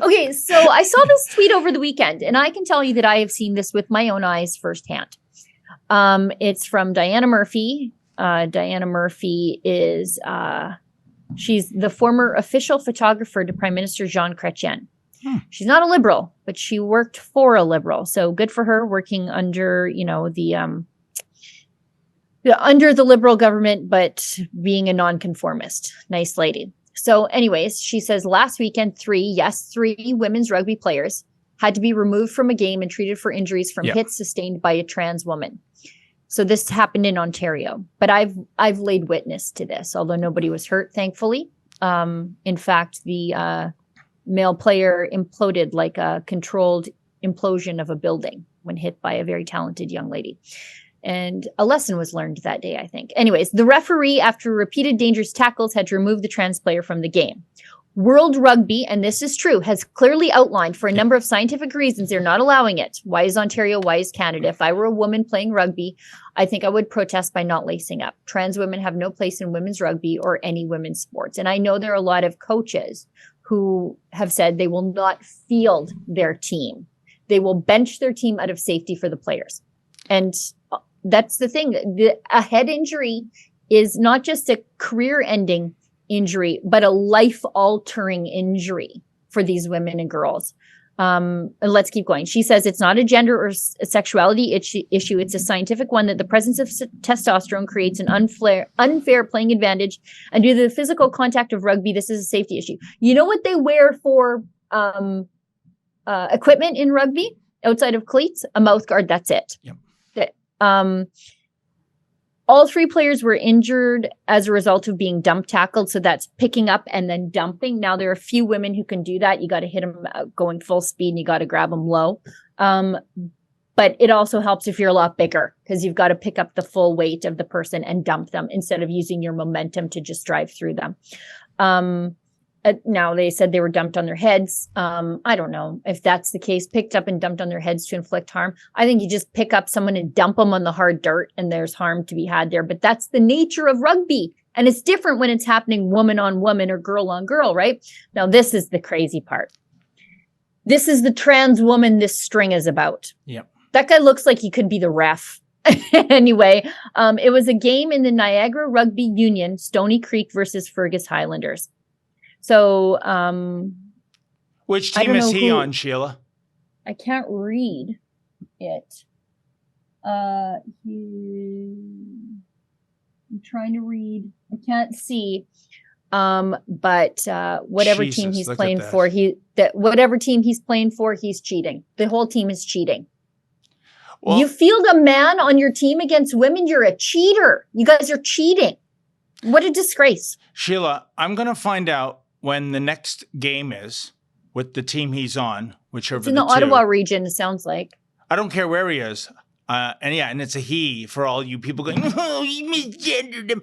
Okay, so I saw this tweet over the weekend, and I can tell you that I have seen this with my own eyes firsthand. It's from Diana Murphy. Diana Murphy is she's the former official photographer to Prime Minister Jean Chrétien. She's not a liberal, but she worked for a liberal. So good for her, working under, under the liberal government, but being a nonconformist. Nice lady. So anyways, she says last weekend, three women's rugby players had to be removed from a game and treated for injuries from hits sustained by a trans woman. So this happened in Ontario, but I've laid witness to this, although nobody was hurt, thankfully. In fact, the male player imploded like a controlled implosion of a building when hit by a very talented young lady. And a lesson was learned that day, I think. Anyways, the referee, after repeated dangerous tackles, had to remove the trans player from the game. World Rugby, and this is true, has clearly outlined for a number of scientific reasons they're not allowing it. Why is Ontario? Why is Canada? If I were a woman playing rugby, I think I would protest by not lacing up. Trans women have no place in women's rugby or any women's sports. And I know there are a lot of coaches who have said they will not field their team. They will bench their team out of safety for the players. And that's the thing. A head injury is not just a career-ending injury, but a life-altering injury for these women and girls. And let's keep going. She says it's not a gender or a sexuality issue. It's a scientific one that the presence of testosterone creates an unfair playing advantage. And due to the physical contact of rugby, this is a safety issue. You know what they wear for equipment in rugby outside of cleats? A mouth guard. That's it. Yep. All three players were injured as a result of being dump tackled. So that's picking up and then dumping. Now, there are a few women who can do that. You got to hit them going full speed and you got to grab them low. But it also helps if you're a lot bigger because you've got to pick up the full weight of the person and dump them instead of using your momentum to just drive through them. Now, they said they were dumped on their heads. I don't know if that's the case, picked up and dumped on their heads to inflict harm. I think you just pick up someone and dump them on the hard dirt and there's harm to be had there. But that's the nature of rugby. And it's different when it's happening woman on woman or girl on girl, right? Now, this is the crazy part. This is the trans woman this string is about. Yep. That guy looks like he could be the ref. Anyway, it was a game in the Niagara Rugby Union, Stony Creek versus Fergus Highlanders. So, which team is he on, Sheila? I can't read it. I'm trying to read. I can't see. But whatever team he's playing for, whatever team he's playing for, he's cheating. The whole team is cheating. Well, you field a man on your team against women, you're a cheater. You guys are cheating. What a disgrace. Sheila, I'm going to find out when the next game is with the team he's on, whichever it's in the Ottawa region, it sounds like. I don't care where he is. And it's a he for all you people going, oh, he misgendered him.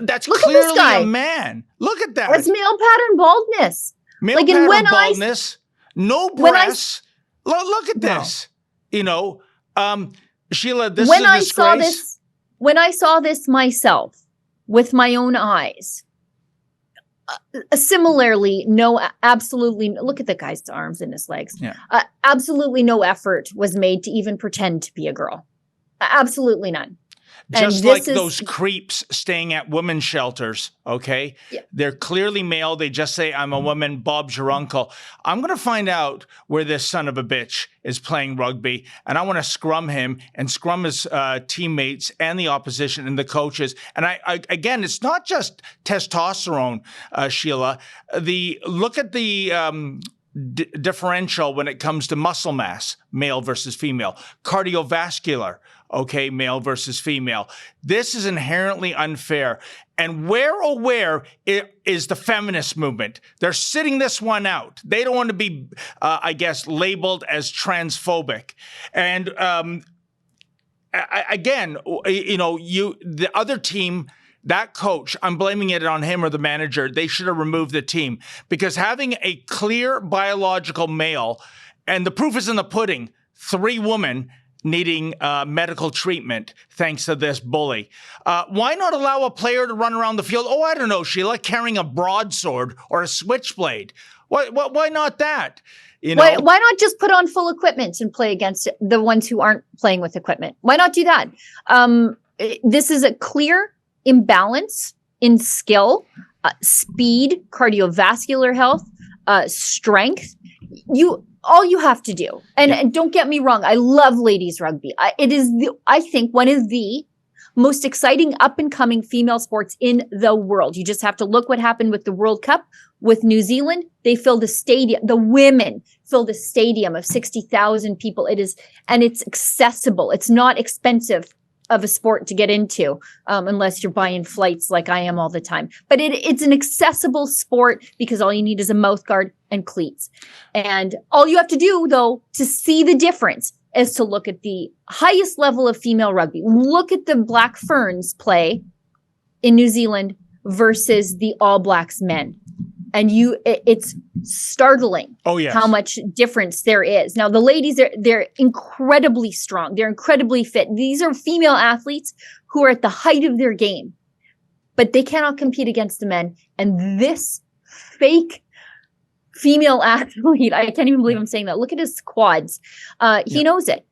That's clearly a man. Look at that. That's male pattern baldness. Male pattern baldness, no breasts. Look at this. No. Sheila, this is a disgrace. When I saw this myself with my own eyes, similarly, absolutely, look at the guy's arms and his legs. Yeah. Absolutely no effort was made to even pretend to be a girl. Absolutely none. Just like those creeps staying at women's shelters, okay? Yeah. They're clearly male. They just say, I'm a woman, Bob's your uncle. I'm going to find out where this son of a bitch is playing rugby, and I want to scrum him and scrum his teammates and the opposition and the coaches. And I again, it's not just testosterone, Sheila. Look at the differential when it comes to muscle mass, male versus female, cardiovascular, okay, male versus female. This is inherently unfair. And where is the feminist movement? They're sitting this one out. They don't want to be, labeled as transphobic. And the other team, that coach, I'm blaming it on him or the manager. They should have removed the team because having a clear biological male, and the proof is in the pudding, 3 women needing medical treatment thanks to this bully. Why not allow a player to run around the field? Oh, I don't know, Sheila, carrying a broadsword or a switchblade. Why not that? Why not just put on full equipment and play against the ones who aren't playing with equipment? Why not do that? This is a clear imbalance in skill, speed, cardiovascular health, strength. All you have to do, and don't get me wrong, I love ladies rugby. It is, I think, one of the most exciting up-and-coming female sports in the world. You just have to look what happened with the World Cup with New Zealand. They filled a stadium. The women filled a stadium of 60,000 people. It's accessible. It's not expensive of a sport to get into, unless you're buying flights like I am all the time. But it's an accessible sport because all you need is a mouth guard and cleats. And all you have to do, though, to see the difference is to look at the highest level of female rugby. Look at the Black Ferns play in New Zealand versus the All Blacks men. And it's startling how much difference there is. Now, the ladies, they're incredibly strong. They're incredibly fit. These are female athletes who are at the height of their game, but they cannot compete against the men. And this fake female athlete, I can't even believe I'm saying that. Look at his quads. He knows it.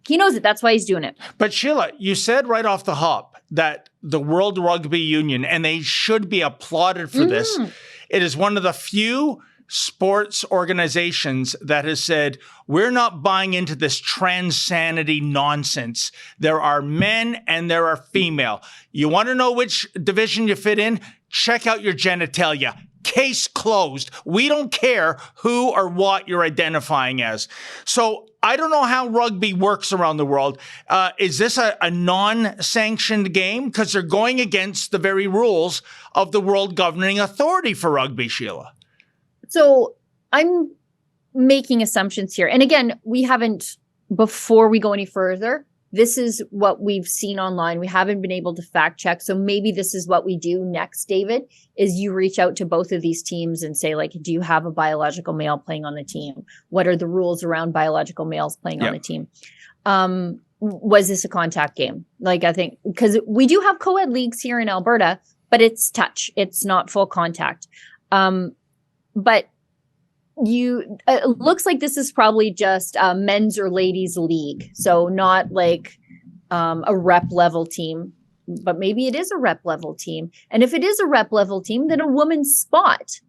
He knows it. That's why he's doing it. But Sheila, you said right off the hop that the World Rugby Union, and they should be applauded for this, it is one of the few sports organizations that has said, we're not buying into this transanity nonsense. There are men and there are female. You want to know which division you fit in? Check out your genitalia. Case closed. We don't care who or what you're identifying as. So I don't know how rugby works around the world. Is this a non-sanctioned game? Because they're going against the very rules of the world governing authority for rugby, Sheila. So I'm making assumptions here. And again, we haven't, before we go any further, this is what we've seen online. We haven't been able to fact check. So maybe this is what we do next, David, is you reach out to both of these teams and say, like, do you have a biological male playing on the team? What are the rules around biological males playing on the team? Was this a contact game? Like, I think, because we do have co-ed leagues here in Alberta, but it's touch. It's not full contact. But it looks like this is probably just a men's or ladies league. So not like a rep level team, but maybe it is a rep level team. And if it is a rep level team, then a woman's spot,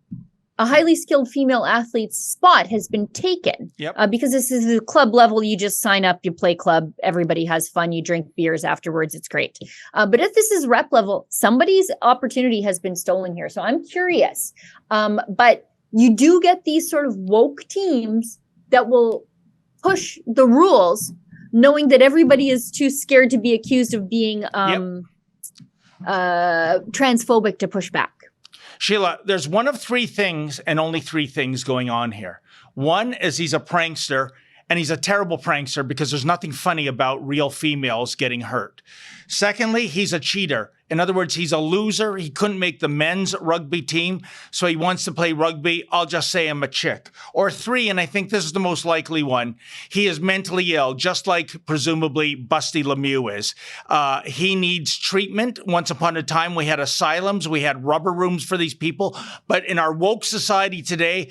a highly skilled female athlete's spot has been taken. Because this is the club level. You just sign up, you play club, everybody has fun, you drink beers afterwards. It's great. But if this is rep level, somebody's opportunity has been stolen here. So I'm curious. But you do get these sort of woke teams that will push the rules, knowing that everybody is too scared to be accused of being transphobic to push back. Sheila, there's one of three things and only three things going on here. One is he's a prankster, and he's a terrible prankster because there's nothing funny about real females getting hurt. Secondly, he's a cheater. In other words, he's a loser. He couldn't make the men's rugby team, so he wants to play rugby. I'll just say I'm a chick. Or three, and I think this is the most likely one, he is mentally ill, just like presumably Busty Lemieux is. He needs treatment. Once upon a time, we had asylums. We had rubber rooms for these people. But in our woke society today,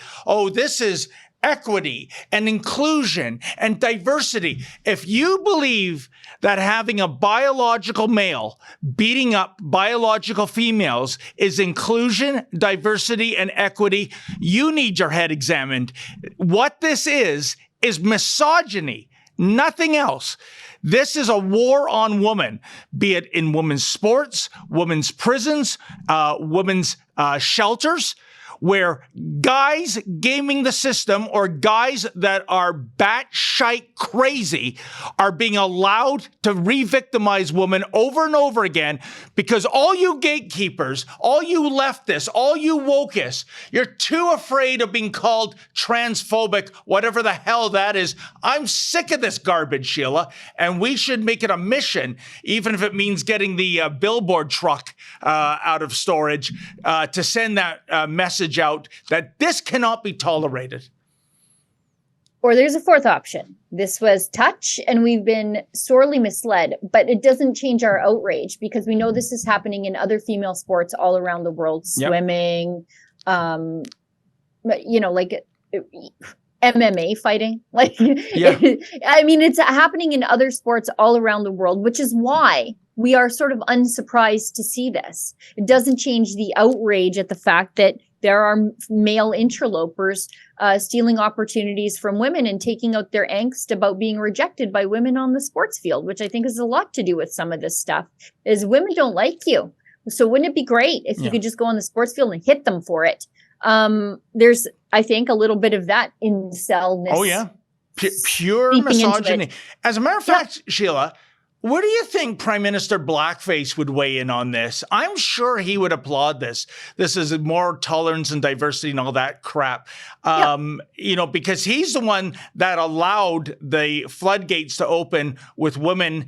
this is equity and inclusion and diversity. If you believe that having a biological male beating up biological females is inclusion, diversity, and equity, you need your head examined. What this is misogyny, nothing else. This is a war on women, be it in women's sports, women's prisons, women's shelters, where guys gaming the system or guys that are batshite crazy are being allowed to re-victimize women over and over again because all you gatekeepers, all you leftists, all you wokeists, you're too afraid of being called transphobic, whatever the hell that is. I'm sick of this garbage, Sheila, and we should make it a mission, even if it means getting the billboard truck out of storage, to send that message out that this cannot be tolerated. Or there's a fourth option. This was touch and we've been sorely misled, but it doesn't change our outrage because we know this is happening in other female sports all around the world, swimming, like MMA fighting. Like, Yeah. I mean, it's happening in other sports all around the world, which is why we are sort of unsurprised to see this. It doesn't change the outrage at the fact that there are male interlopers stealing opportunities from women and taking out their angst about being rejected by women on the sports field, which I think has a lot to do with some of this stuff, is women don't like you. So wouldn't it be great if you could just go on the sports field and hit them for it? There's, I think, a little bit of that incel-ness. Oh, yeah. Pure misogyny. As a matter of fact, Sheila, where do you think Prime Minister Blackface would weigh in on this? I'm sure he would applaud this. This is more tolerance and diversity and all that crap. Because he's the one that allowed the floodgates to open with women's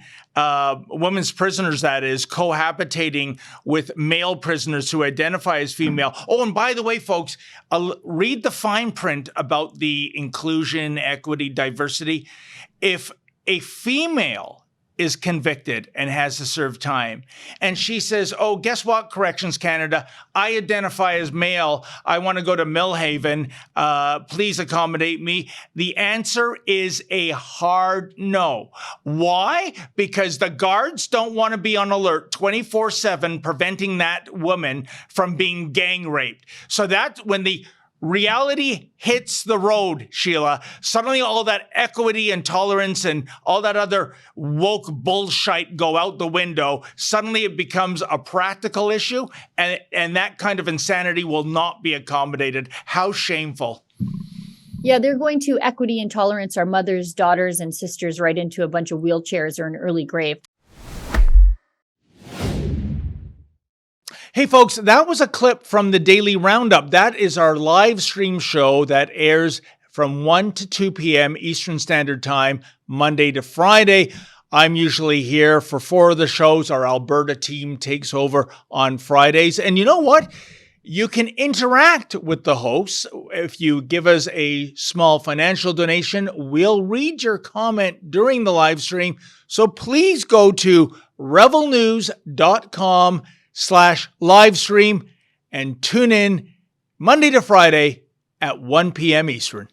prisoners, that is, cohabitating with male prisoners who identify as female. Oh, and by the way, folks, read the fine print about the inclusion, equity, diversity. If a female is convicted and has to serve time, and she says, oh, guess what, Corrections Canada, I identify as male, I want to go to Millhaven, please accommodate me. The answer is a hard no. Why? Because the guards don't want to be on alert 24/7 preventing that woman from being gang raped. So that when the reality hits the road, Sheila, suddenly all that equity and tolerance and all that other woke bullshit go out the window. Suddenly it becomes a practical issue, and that kind of insanity will not be accommodated. How shameful. Yeah, they're going to equity and tolerance our mothers, daughters, and sisters right into a bunch of wheelchairs or an early grave. Hey, folks, that was a clip from the Daily Roundup. That is our live stream show that airs from 1 to 2 p.m. Eastern Standard Time, Monday to Friday. I'm usually here for 4 of the shows. Our Alberta team takes over on Fridays. And you know what? You can interact with the hosts. If you give us a small financial donation, we'll read your comment during the live stream. So please go to revelnews.com/livestream and tune in Monday to Friday at 1 p.m. Eastern.